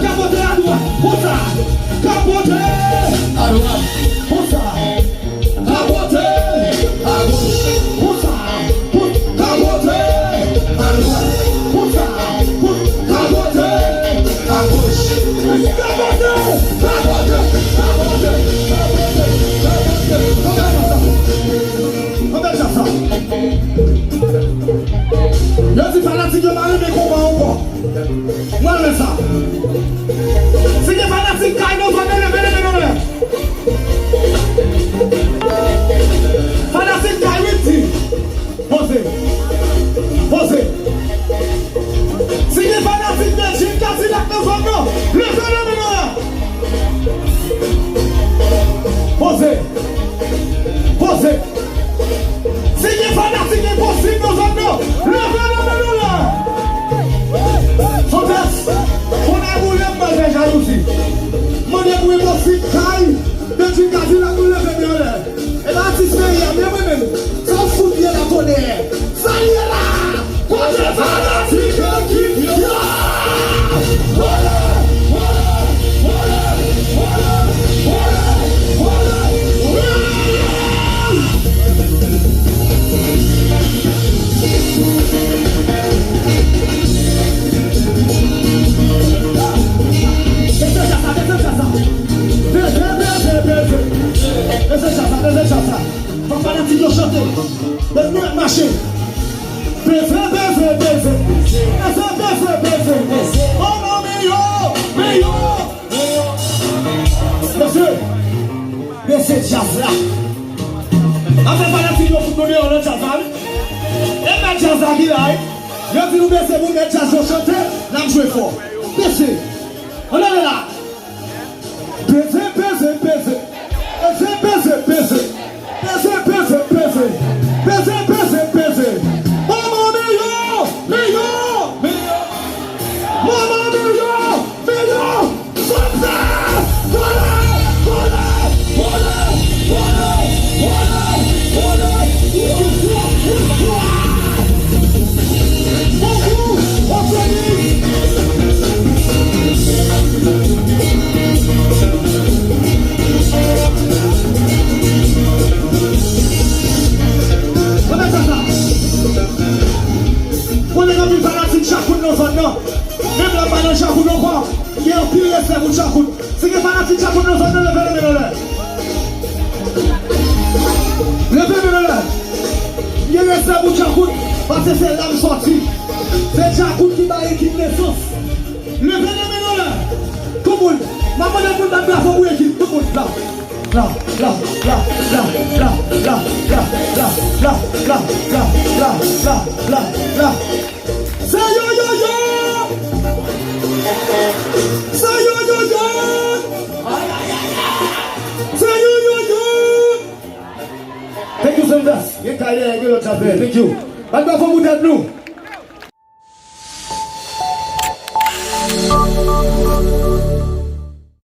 capote à droite. Poussa. Capote à droite. Poussa. Capote à gauche. Poussa. Capote à droite. Poussa. Capote à gauche. Yo si fanatique yo mari me combat encore. Moi le ça. Si les fanatiques caillent nous on lever. Fanatique caillent vite. Posez. Posez. Si les fanatiques de Jim Cassi la nous on lever. Posez. Posez. Si les fanatiques est possible nous on lever. Mon époux est aussi caille de tu casses la boule de violet. Et là, tu sais, il y a même ça fout bien la tonnerre. Ça y est là! Quand je fanatique qui marcher. Baiser. Oh non, meilleur. Monsieur jazz là. Après, fanatique, vous donner un jazz là. Et ma jazz là qui là. Je dis, vous baissez, vous mettez jazz au chanter, là, je joue fort. Baissez. On est là. Baiser. Même la balle en chacoute, on croit. Il y a un pire respect pour chacoute. C'est que fanatique chacoute, nous sommes levez. Il y a un respect pour chacoute. Parce que c'est l'âme sortie. C'est chacoute qui va équipe naissance. Levez. Tout le monde. Maman de monde dans la place pour équipe. Tout le monde là. C'est yo. Thank you so much. Thank you. Thank you.